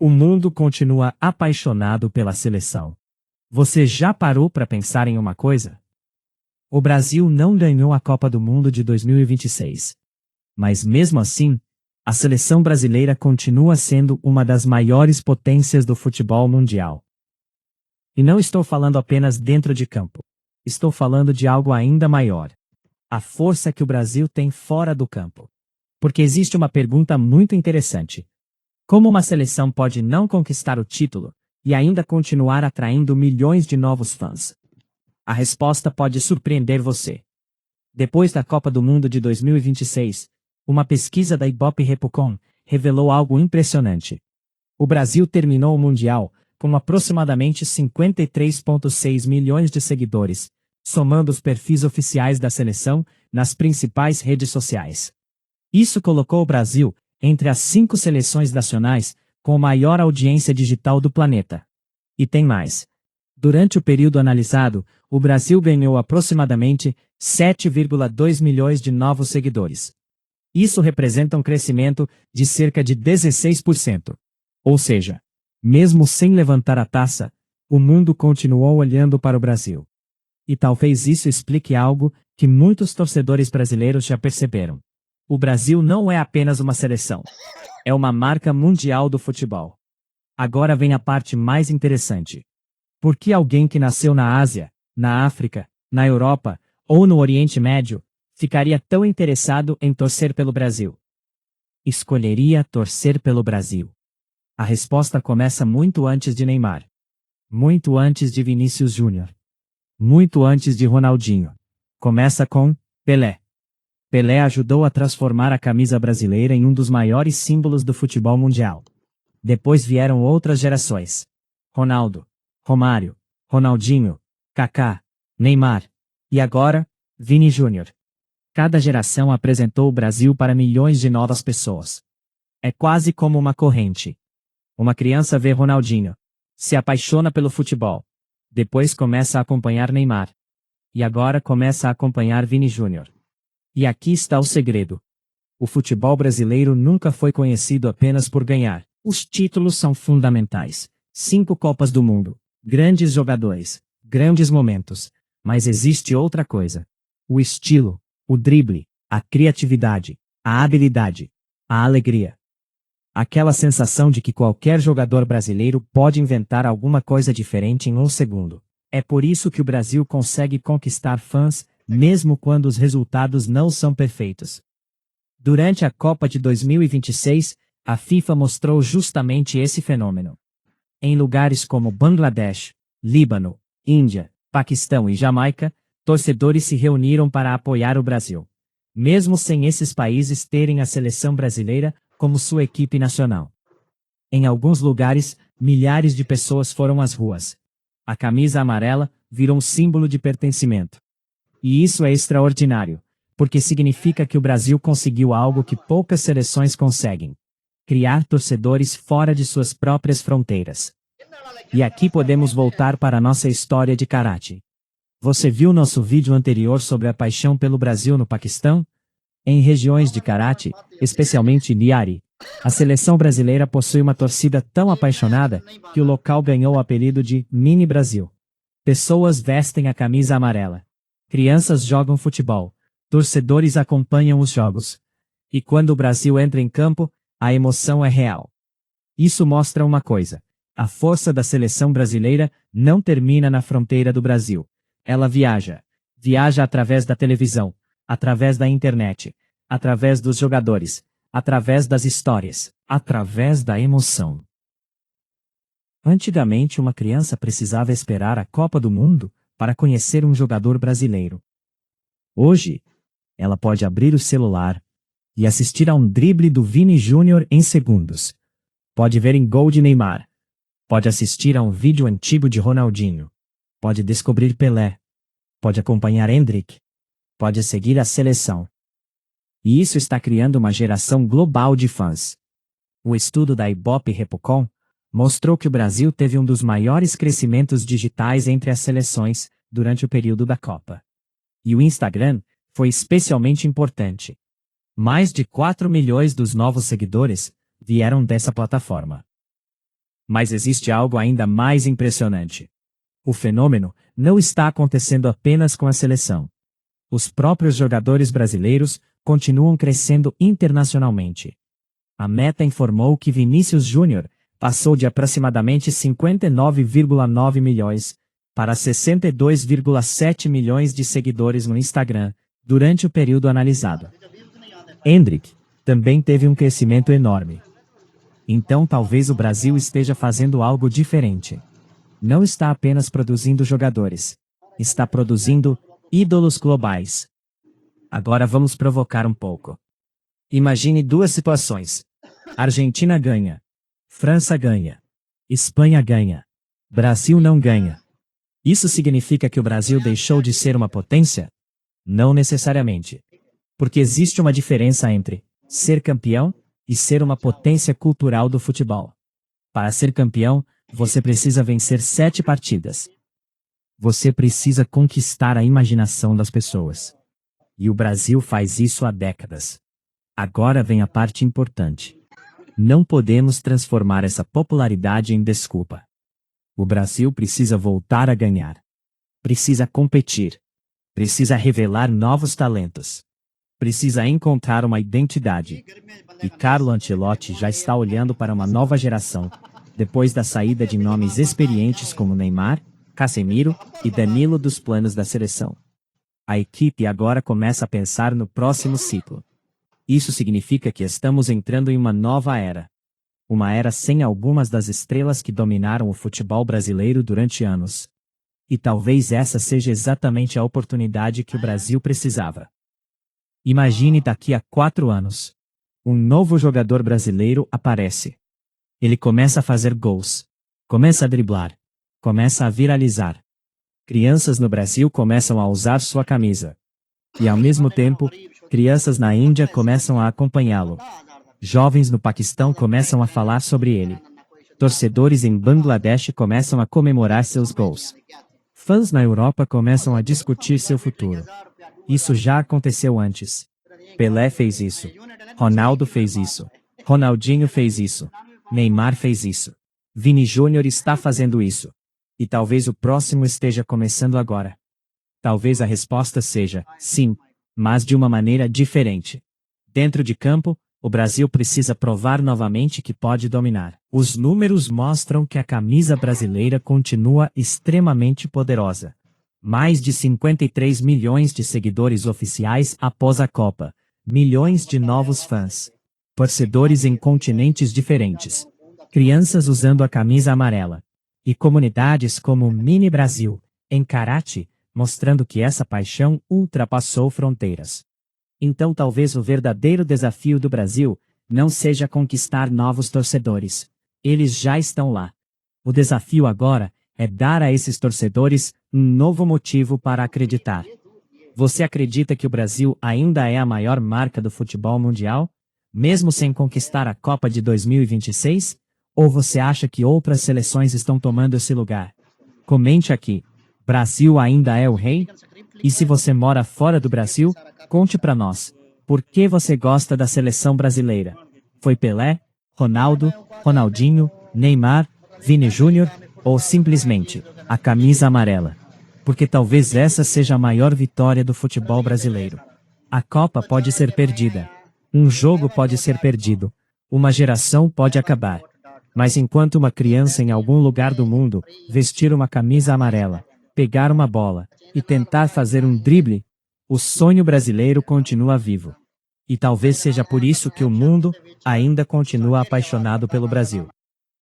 O mundo continua apaixonado pela seleção. Você já parou para pensar em uma coisa? O Brasil não ganhou a Copa do Mundo de 2026. Mas mesmo assim, a seleção brasileira continua sendo uma das maiores potências do futebol mundial. E não estou falando apenas dentro de campo. Estou falando de algo ainda maior. A força que o Brasil tem fora do campo. Porque existe uma pergunta muito interessante. Como uma seleção pode não conquistar o título e ainda continuar atraindo milhões de novos fãs? A resposta pode surpreender você. Depois da Copa do Mundo de 2026, uma pesquisa da Ibope Repocon revelou algo impressionante. O Brasil terminou o Mundial com aproximadamente 53,6 milhões de seguidores, somando os perfis oficiais da seleção nas principais redes sociais. Isso colocou o Brasil entre as 5 seleções nacionais com maior audiência digital do planeta. E tem mais. Durante o período analisado, o Brasil ganhou aproximadamente 7,2 milhões de novos seguidores. Isso representa um crescimento de cerca de 16%. Ou seja, mesmo sem levantar a taça, o mundo continuou olhando para o Brasil. E talvez isso explique algo que muitos torcedores brasileiros já perceberam. O Brasil não é apenas uma seleção. É uma marca mundial do futebol. Agora vem a parte mais interessante. Por que alguém que nasceu na Ásia, na África, na Europa ou no Oriente Médio ficaria tão interessado em torcer pelo Brasil? Escolheria torcer pelo Brasil. A resposta começa muito antes de Neymar. Muito antes de Vinícius Júnior. Muito antes de Ronaldinho. Começa com Pelé. Pelé ajudou a transformar a camisa brasileira em um dos maiores símbolos do futebol mundial. Depois vieram outras gerações. Ronaldo, Romário, Ronaldinho, Kaká, Neymar. E agora, Vini Júnior. Cada geração apresentou o Brasil para milhões de novas pessoas. É quase como uma corrente. Uma criança vê Ronaldinho, se apaixona pelo futebol. Depois começa a acompanhar Neymar. E agora começa a acompanhar Vini Júnior. E aqui está o segredo. O futebol brasileiro nunca foi conhecido apenas por ganhar. Os títulos são fundamentais. 5 Copas do Mundo, grandes jogadores, grandes momentos. Mas existe outra coisa. O estilo, o drible, a criatividade, a habilidade, a alegria. Aquela sensação de que qualquer jogador brasileiro pode inventar alguma coisa diferente em um segundo. É por isso que o Brasil consegue conquistar fãs, mesmo quando os resultados não são perfeitos. Durante a Copa de 2026, a FIFA mostrou justamente esse fenômeno. Em lugares como Bangladesh, Líbano, Índia, Paquistão e Jamaica, torcedores se reuniram para apoiar o Brasil. Mesmo sem esses países terem a seleção brasileira como sua equipe nacional. Em alguns lugares, milhares de pessoas foram às ruas. A camisa amarela virou um símbolo de pertencimento. E isso é extraordinário, porque significa que o Brasil conseguiu algo que poucas seleções conseguem: criar torcedores fora de suas próprias fronteiras. E aqui podemos voltar para a nossa história de Karachi. Você viu nosso vídeo anterior sobre a paixão pelo Brasil no Paquistão? Em regiões de Karachi, especialmente Liari, a seleção brasileira possui uma torcida tão apaixonada que o local ganhou o apelido de Mini Brasil. Pessoas vestem a camisa amarela. Crianças jogam futebol. Torcedores acompanham os jogos. E quando o Brasil entra em campo, a emoção é real. Isso mostra uma coisa: a força da seleção brasileira não termina na fronteira do Brasil. Ela viaja. Viaja através da televisão, através da internet, através dos jogadores, através das histórias, através da emoção. Antigamente uma criança precisava esperar a Copa do Mundo para conhecer um jogador brasileiro. Hoje, ela pode abrir o celular e assistir a um drible do Vini Júnior em segundos. Pode ver em gol de Neymar. Pode assistir a um vídeo antigo de Ronaldinho. Pode descobrir Pelé. Pode acompanhar Endrick. Pode seguir a seleção. E isso está criando uma geração global de fãs. O estudo da Ibope Repocon mostrou que o Brasil teve um dos maiores crescimentos digitais entre as seleções durante o período da Copa. E o Instagram foi especialmente importante. Mais de 4 milhões dos novos seguidores vieram dessa plataforma. Mas existe algo ainda mais impressionante. O fenômeno não está acontecendo apenas com a seleção. Os próprios jogadores brasileiros continuam crescendo internacionalmente. A Meta informou que Vinícius Júnior passou de aproximadamente 59,9 milhões para 62,7 milhões de seguidores no Instagram durante o período analisado. Endrick também teve um crescimento enorme. Então talvez o Brasil esteja fazendo algo diferente. Não está apenas produzindo jogadores. Está produzindo ídolos globais. Agora vamos provocar um pouco. Imagine duas situações. Argentina ganha. França ganha. Espanha ganha. Brasil não ganha. Isso significa que o Brasil deixou de ser uma potência? Não necessariamente. Porque existe uma diferença entre ser campeão e ser uma potência cultural do futebol. Para ser campeão, você precisa vencer 7 partidas. Você precisa conquistar a imaginação das pessoas. E o Brasil faz isso há décadas. Agora vem a parte importante. Não podemos transformar essa popularidade em desculpa. O Brasil precisa voltar a ganhar. Precisa competir. Precisa revelar novos talentos. Precisa encontrar uma identidade. E Carlo Ancelotti já está olhando para uma nova geração, depois da saída de nomes experientes como Neymar, Casemiro e Danilo dos planos da seleção. A equipe agora começa a pensar no próximo ciclo. Isso significa que estamos entrando em uma nova era. Uma era sem algumas das estrelas que dominaram o futebol brasileiro durante anos. E talvez essa seja exatamente a oportunidade que o Brasil precisava. Imagine daqui a 4 anos. Um novo jogador brasileiro aparece. Ele começa a fazer gols. Começa a driblar. Começa a viralizar. Crianças no Brasil começam a usar sua camisa. E ao mesmo tempo, crianças na Índia começam a acompanhá-lo. Jovens no Paquistão começam a falar sobre ele. Torcedores em Bangladesh começam a comemorar seus gols. Fãs na Europa começam a discutir seu futuro. Isso já aconteceu antes. Pelé fez isso. Ronaldo fez isso. Ronaldinho fez isso. Neymar fez isso. Vini Júnior está fazendo isso. E talvez o próximo esteja começando agora. Talvez a resposta seja sim, mas de uma maneira diferente. Dentro de campo, o Brasil precisa provar novamente que pode dominar. Os números mostram que a camisa brasileira continua extremamente poderosa. Mais de 53 milhões de seguidores oficiais após a Copa. Milhões de novos fãs. Torcedores em continentes diferentes. Crianças usando a camisa amarela. E comunidades como o Mini Brasil, em Karachi, mostrando que essa paixão ultrapassou fronteiras. Então talvez o verdadeiro desafio do Brasil não seja conquistar novos torcedores. Eles já estão lá. O desafio agora é dar a esses torcedores um novo motivo para acreditar. Você acredita que o Brasil ainda é a maior marca do futebol mundial, mesmo sem conquistar a Copa de 2026? Ou você acha que outras seleções estão tomando esse lugar? Comente aqui. Brasil ainda é o rei? E se você mora fora do Brasil, conte pra nós. Por que você gosta da seleção brasileira? Foi Pelé, Ronaldo, Ronaldinho, Neymar, Vini Júnior, ou simplesmente a camisa amarela? Porque talvez essa seja a maior vitória do futebol brasileiro. A Copa pode ser perdida. Um jogo pode ser perdido. Uma geração pode acabar. Mas enquanto uma criança em algum lugar do mundo vestir uma camisa amarela, pegar uma bola e tentar fazer um drible, o sonho brasileiro continua vivo. E talvez seja por isso que o mundo ainda continua apaixonado pelo Brasil.